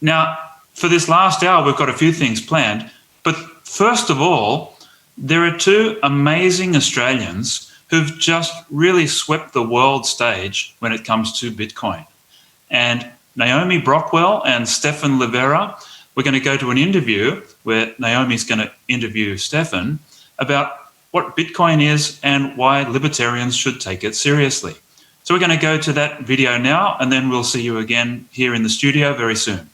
Now, for this last hour, we've got a few things planned. But first of all, there are two amazing Australians who've just really swept the world stage when it comes to Bitcoin. And Naomi Brockwell and Stefan Livera, we're going to go to an interview where Naomi's going to interview Stefan about what Bitcoin is and why libertarians should take it seriously. So we're going to go to that video now, and then we'll see you again here in the studio very soon.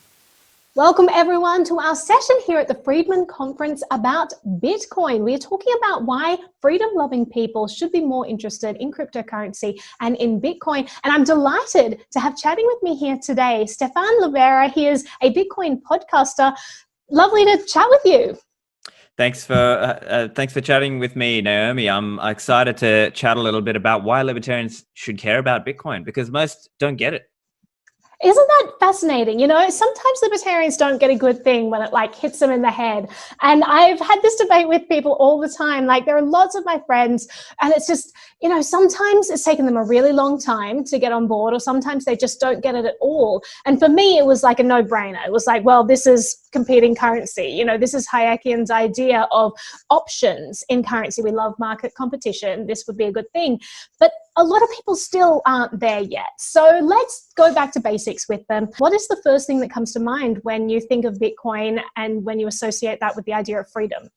Welcome everyone to our session here at the Friedman conference about Bitcoin. We're talking about why freedom-loving people should be more interested in cryptocurrency and in Bitcoin. And I'm delighted to have chatting with me here today, Stefan Livera. He is a Bitcoin podcaster. Lovely to chat with you. Thanks for chatting with me, Naomi. I'm excited to chat a little bit about why libertarians should care about Bitcoin, because most don't get it. Isn't that fascinating? You know, sometimes libertarians don't get a good thing when it like hits them in the head. And I've had this debate with people all the time. Like there are lots of my friends and it's just, you know, sometimes it's taken them a really long time to get on board, or sometimes they just don't get it at all. And for me, it was like a no-brainer. It was like, well, this is competing currency. You know, this is Hayekian's idea of options in currency. We love market competition. This would be a good thing. But a lot of people still aren't there yet. So let's go back to basics with them. What is the first thing that comes to mind when you think of Bitcoin and when you associate that with the idea of freedom?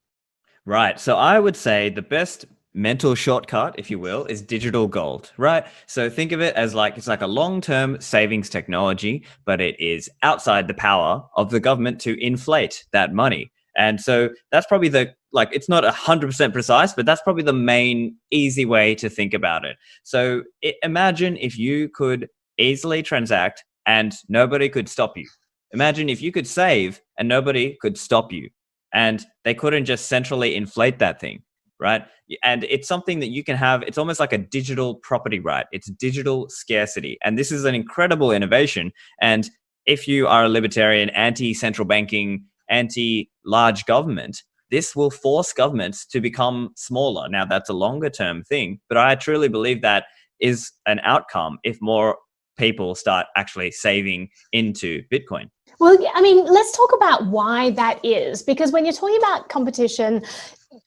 Right. So I would say the best mental shortcut, if you will, is digital gold, right? So think of it as like, it's like a long-term savings technology, but it is outside the power of the government to inflate that money. And so that's probably it's not 100% precise, but that's probably the main easy way to think about it. So imagine if you could easily transact and nobody could stop you. Imagine if you could save and nobody could stop you, and they couldn't just centrally inflate that thing, right? And it's something that you can have. It's almost like a digital property right. It's digital scarcity. And this is an incredible innovation. And if you are a libertarian, anti-central banking, anti-large government, this will force governments to become smaller. Now, that's a longer term thing, but I truly believe that is an outcome if more people start actually saving into Bitcoin. Well, I mean, let's talk about why that is, because when you're talking about competition,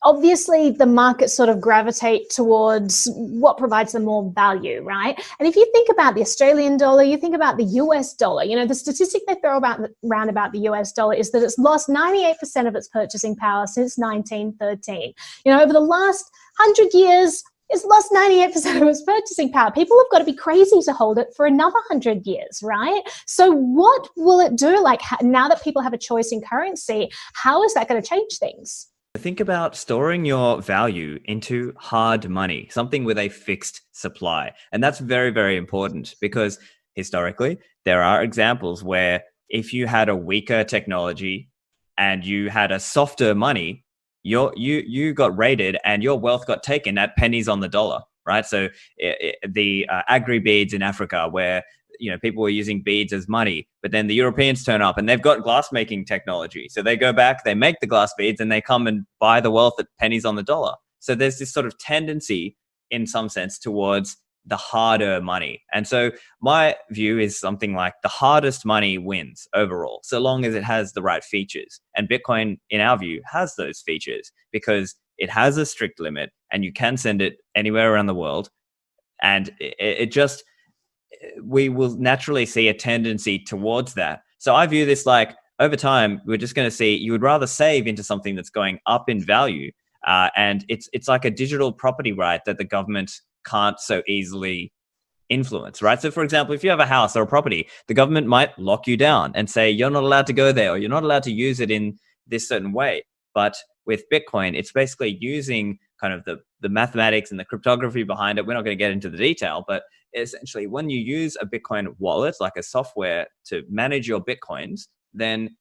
obviously the markets sort of gravitate towards what provides them more value, right? And if you think about the Australian dollar, you think about the US dollar, you know, the statistic they throw around about the US dollar is that it's lost 98% of its purchasing power since 1913. You know, over the last 100 years, it's lost 98% of its purchasing power. People have got to be crazy to hold it for another 100 years, right? So what will it do? Like now that people have a choice in currency, how is that going to change things? Think about storing your value into hard money, something with a fixed supply. And that's very, very important because historically, there are examples where if you had a weaker technology and you had a softer money, you got raided and your wealth got taken at pennies on the dollar, right? So the agri beads in Africa where people were using beads as money, but then the Europeans turn up and they've got glass making technology. So they go back, they make the glass beads and they come and buy the wealth at pennies on the dollar. So there's this sort of tendency in some sense towards the harder money. And so my view is something like the hardest money wins overall, so long as it has the right features. And Bitcoin, in our view, has those features because it has a strict limit and you can send it anywhere around the world. And we will naturally see a tendency towards that. So I view this like over time, we're just going to see you would rather save into something that's going up in value. And it's like a digital property right that the government can't so easily influence, right? So for example, if you have a house or a property, the government might lock you down and say, you're not allowed to go there, or you're not allowed to use it in this certain way. But with Bitcoin, it's basically using kind of the mathematics and the cryptography behind it. We're not going to get into the detail, but essentially when you use a Bitcoin wallet, like a software to manage your Bitcoins, then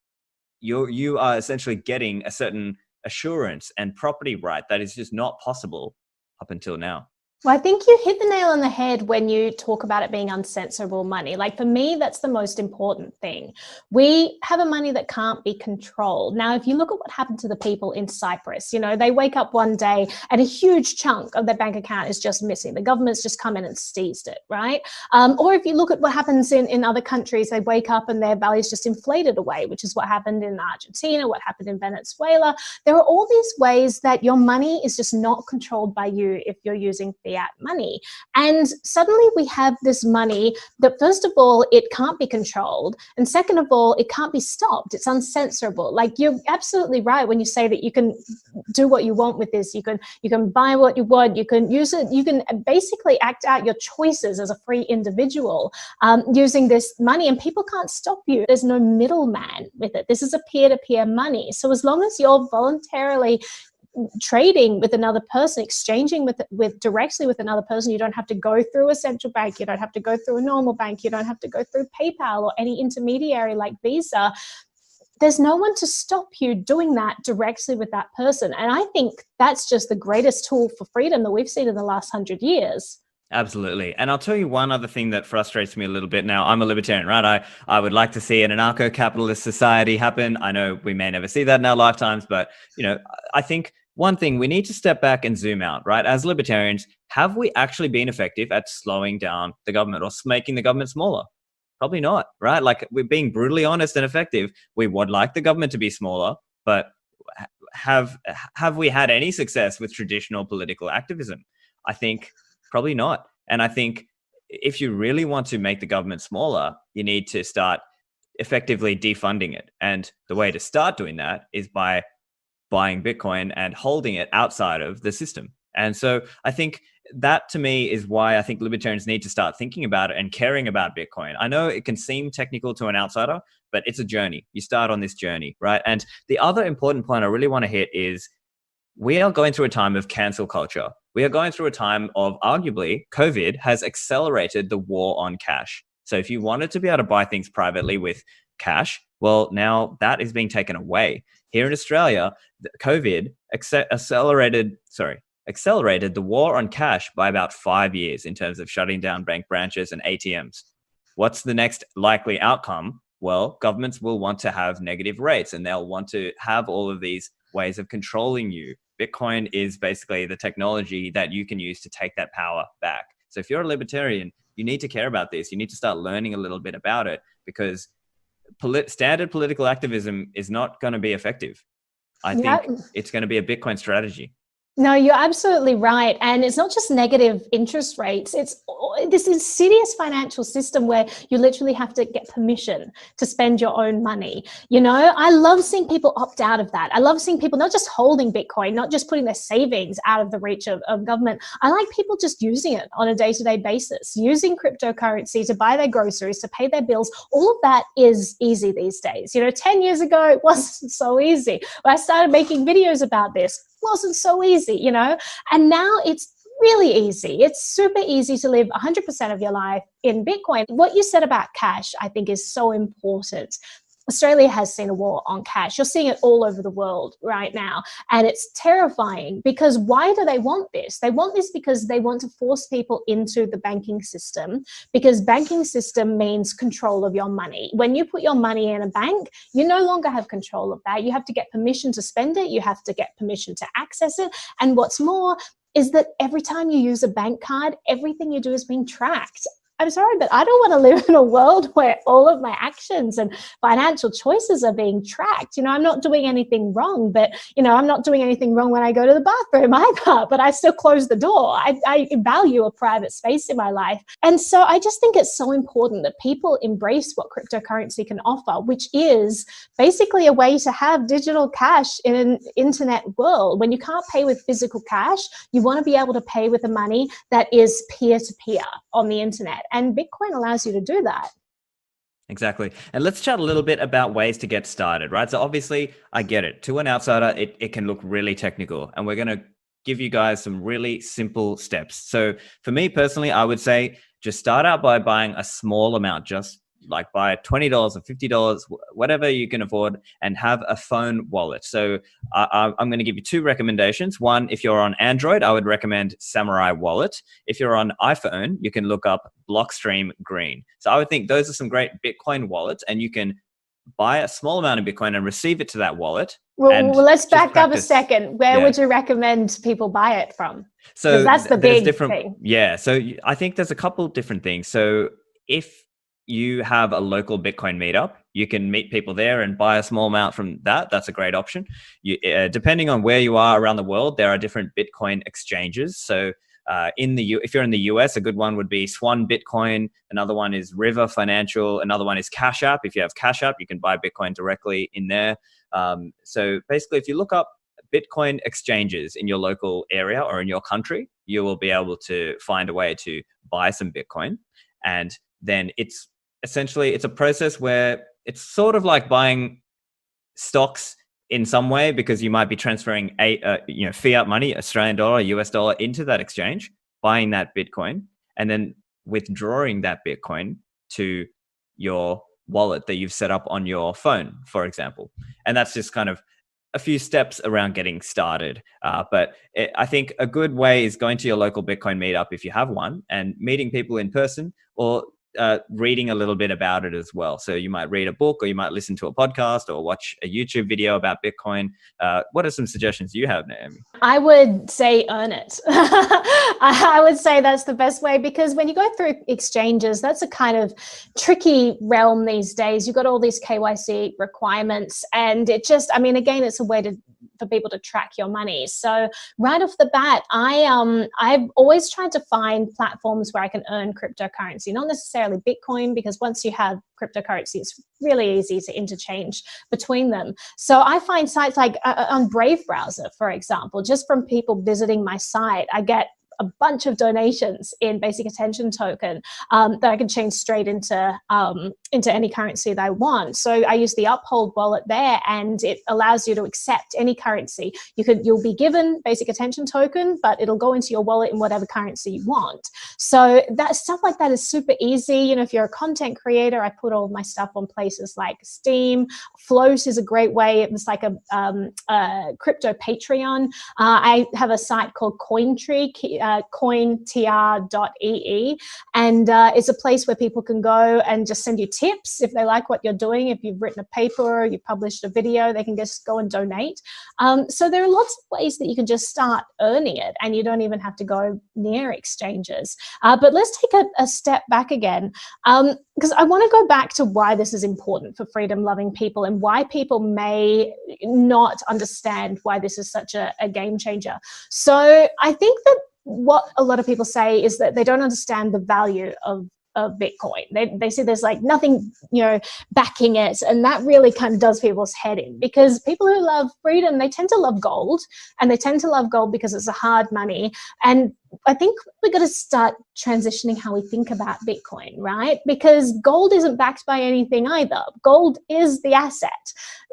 you are essentially getting a certain assurance and property right that is just not possible up until now. Well, I think you hit the nail on the head when you talk about it being uncensorable money. Like for me, that's the most important thing. We have a money that can't be controlled. Now, if you look at what happened to the people in Cyprus, they wake up one day and a huge chunk of their bank account is just missing. The government's just come in and seized it, right? Or if you look at what happens in other countries, they wake up and their value's just inflated away, which is what happened in Argentina, what happened in Venezuela. There are all these ways that your money is just not controlled by you if you're using fiat money. And suddenly we have this money that, first of all, it can't be controlled. And second of all, it can't be stopped. It's uncensorable. Like, you're absolutely right when you say that you can do what you want with this. You can buy what you want. You can use it. You can basically act out your choices as a free individual using this money, and people can't stop you. There's no middleman with it. This is a peer-to-peer money. So as long as you're voluntarily trading with another person, exchanging with directly with another person, you don't have to go through a central bank, you don't have to go through a normal bank, you don't have to go through PayPal or any intermediary like Visa. There's no one to stop you doing that directly with that person. And I think that's just the greatest tool for freedom that we've seen in the last 100 years. Absolutely. And I'll tell you one other thing that frustrates me a little bit now. I'm a libertarian, right? I would like to see an anarcho-capitalist society happen. I know we may never see that in our lifetimes, but I think one thing, we need to step back and zoom out, right? As libertarians, have we actually been effective at slowing down the government or making the government smaller? Probably not, right? Like, we're being brutally honest and effective. We would like the government to be smaller, but have we had any success with traditional political activism? I think probably not. And I think if you really want to make the government smaller, you need to start effectively defunding it. And the way to start doing that is by buying Bitcoin and holding it outside of the system. And so I think that, to me, is why I think libertarians need to start thinking about it and caring about Bitcoin. I know it can seem technical to an outsider, but it's a journey. You start on this journey, right? And the other important point I really want to hit is we are going through a time of cancel culture. We are going through a time of, arguably, COVID has accelerated the war on cash. So if you wanted to be able to buy things privately with cash, well, now that is being taken away. Here in Australia, COVID accelerated the war on cash by about 5 years in terms of shutting down bank branches and ATMs. What's the next likely outcome? Well, governments will want to have negative rates, and they'll want to have all of these ways of controlling you. Bitcoin is basically the technology that you can use to take that power back. So if you're a libertarian, you need to care about this. You need to start learning a little bit about it, because standard political activism is not going to be effective. I think it's going to be a Bitcoin strategy. No, you're absolutely right. And it's not just negative interest rates. It's this insidious financial system where you literally have to get permission to spend your own money. I love seeing people opt out of that. I love seeing people not just holding Bitcoin, not just putting their savings out of the reach of government. I like people just using it on a day-to-day basis, using cryptocurrency to buy their groceries, to pay their bills. All of that is easy these days. 10 years ago, it wasn't so easy. When I started making videos about this, wasn't so easy, and now it's really easy. It's super easy to live 100% of your life in Bitcoin. What you said about cash, I think, is so important. Australia has seen a war on cash. You're seeing it all over the world right now. And it's terrifying, because why do they want this? They want this because they want to force people into the banking system, because banking system means control of your money. When you put your money in a bank, you no longer have control of that. You have to get permission to spend it. You have to get permission to access it. And what's more is that every time you use a bank card, everything you do is being tracked. I'm sorry, but I don't want to live in a world where all of my actions and financial choices are being tracked. I'm not doing anything wrong, but, I'm not doing anything wrong when I go to the bathroom either, but I still close the door. I value a private space in my life. And so I just think it's so important that people embrace what cryptocurrency can offer, which is basically a way to have digital cash in an internet world. When you can't pay with physical cash, you want to be able to pay with the money that is peer-to-peer on the internet. And Bitcoin allows you to do that. Exactly. And let's chat a little bit about ways to get started, right? So obviously, I get it. To an outsider, it can look really technical. And we're going to give you guys some really simple steps. So for me personally, I would say just start out by buying a small amount, just like buy $20 or $50, whatever you can afford, and have a phone wallet. So I'm going to give you two recommendations. One, if you're on Android, I would recommend Samurai Wallet. If you're on iPhone, you can look up Blockstream Green. So I would think those are some great Bitcoin wallets, and you can buy a small amount of Bitcoin and receive it to that wallet. Well, let's back up a practice. second. Where would you recommend people buy it from? So that's the big thing. Yeah. So I think there's a couple different things. So if you have a local Bitcoin meetup, you can meet people there and buy a small amount from that. That's a great option. Depending on where you are around the world, there are different Bitcoin exchanges. So if you're in the US, a good one would be Swan Bitcoin. Another one is River Financial. Another one is Cash App. If you have Cash App, you can buy Bitcoin directly in there. So basically, if you look up Bitcoin exchanges in your local area or in your country, you will be able to find a way to buy some Bitcoin. And then it's a process where it's sort of like buying stocks in some way, because you might be transferring fiat money, Australian dollar, US dollar, into that exchange, buying that Bitcoin, and then withdrawing that Bitcoin to your wallet that you've set up on your phone, for example. And that's just kind of a few steps around getting started. But I think a good way is going to your local Bitcoin meetup, if you have one, and meeting people in person, or reading a little bit about it as well. So you might read a book, or you might listen to a podcast, or watch a YouTube video about Bitcoin. What are some suggestions you have, Naomi? I would say earn it. I would say that's the best way, because when you go through exchanges, that's a kind of tricky realm these days. You've got all these KYC requirements, and again, it's a way for people to track your money. So right off the bat, I've always tried to find platforms where I can earn cryptocurrency, not necessarily Bitcoin, because once you have cryptocurrency, it's really easy to interchange between them. So I find sites like on Brave browser, for example, just from people visiting my site, I get a bunch of donations in basic attention token that I can change straight into any currency that I want. So I use the Uphold wallet there, and it allows you to accept any currency. You'll be given basic attention token, but it'll go into your wallet in whatever currency you want. So that stuff like that is super easy. If you're a content creator, I put all of my stuff on places like Steam. Float is a great way. It's like a crypto Patreon. I have a site called Cointree, cointr.ee, and it's a place where people can go and just send you tips if they like what you're doing. If you've written a paper or you've published a video, they can just go and donate. So there are lots of ways that you can just start earning it, and you don't even have to go near exchanges. But let's take a step back again, because I want to go back to why this is important for freedom-loving people, and why people may not understand why this is such a game changer. So I think that what a lot of people say is that they don't understand the value of Bitcoin. They say there's like nothing, backing it. And that really kind of does people's head in, because people who love freedom, they tend to love gold, and they tend to love gold because it's a hard money. And I think we've got to start transitioning how we think about Bitcoin, right? Because gold isn't backed by anything either. Gold is the asset,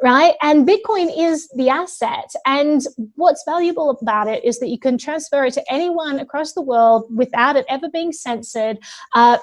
right? And Bitcoin is the asset. And what's valuable about it is that you can transfer it to anyone across the world without it ever being censored, at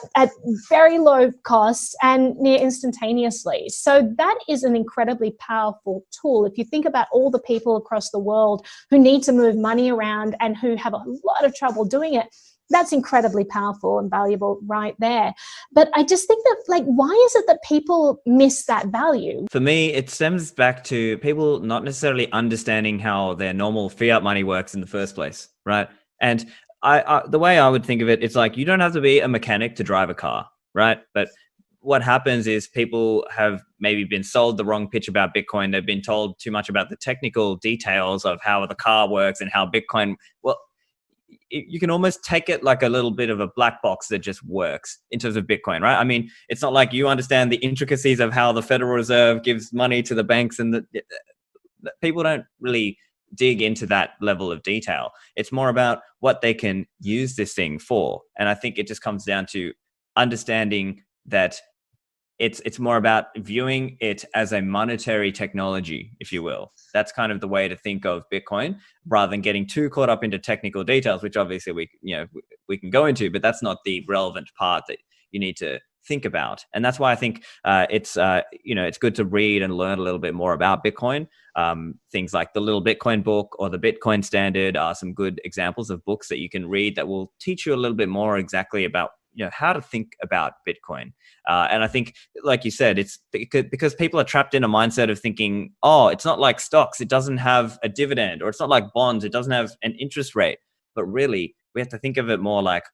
very low costs and near instantaneously. So that is an incredibly powerful tool. If you think about all the people across the world who need to move money around and who have a lot of trouble doing it, that's incredibly powerful and valuable right there. But I just think that, why is it that people miss that value? For me, it stems back to people not necessarily understanding how their normal fiat money works in the first place, right? And the way I would think of it, it's like, you don't have to be a mechanic to drive a car, right? But what happens is people have maybe been sold the wrong pitch about Bitcoin. They've been told too much about the technical details of how the car works and how Bitcoin, you can almost take it like a little bit of a black box that just works in terms of Bitcoin, right? I mean, it's not like you understand the intricacies of how the Federal Reserve gives money to the banks, and the people don't really dig into that level of detail. It's more about what they can use this thing for. And I think it just comes down to understanding that it's more about viewing it as a monetary technology, if you will. That's kind of the way to think of Bitcoin, rather than getting too caught up into technical details, which obviously we can go into, but that's not the relevant part that you need to think about. And that's why I think it's good to read and learn a little bit more about Bitcoin. Things like the Little Bitcoin book or the Bitcoin Standard are some good examples of books that you can read that will teach you a little bit more exactly about how to think about Bitcoin. And I think, like you said, it's because people are trapped in a mindset of thinking, oh, it's not like stocks, it doesn't have a dividend, or it's not like bonds, it doesn't have an interest rate. But really, we have to think of it more like,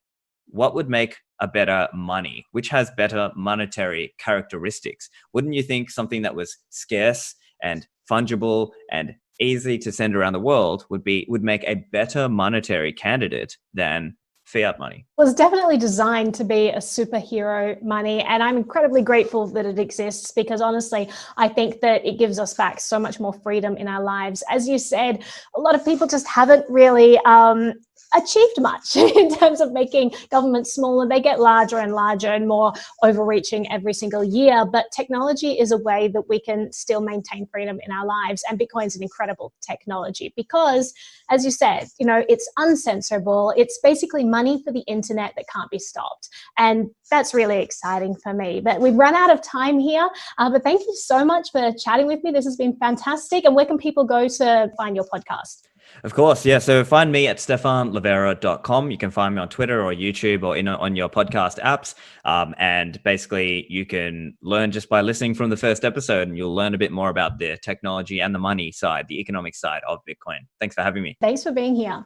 what would make a better money, which has better monetary characteristics? Wouldn't you think something that was scarce and fungible and easy to send around the world would make a better monetary candidate than fiat money? Was definitely designed to be a superhero money, and I'm incredibly grateful that it exists, because honestly, I think that it gives us back so much more freedom in our lives. As you said, a lot of people just haven't really achieved much in terms of making government smaller. They get larger and larger and more overreaching every single year, but technology is a way that we can still maintain freedom in our lives. And Bitcoin is an incredible technology because, as you said, it's uncensorable. It's basically money for the internet that can't be stopped. And that's really exciting for me. But we've run out of time here, but thank you so much for chatting with me. This has been fantastic. And where can people go to find your podcast? Of course, yeah. So find me at stefanlivera.com. You can find me on Twitter or YouTube or on your podcast apps. And basically, you can learn just by listening from the first episode, and you'll learn a bit more about the technology and the money side, the economic side of Bitcoin. Thanks for having me. Thanks for being here.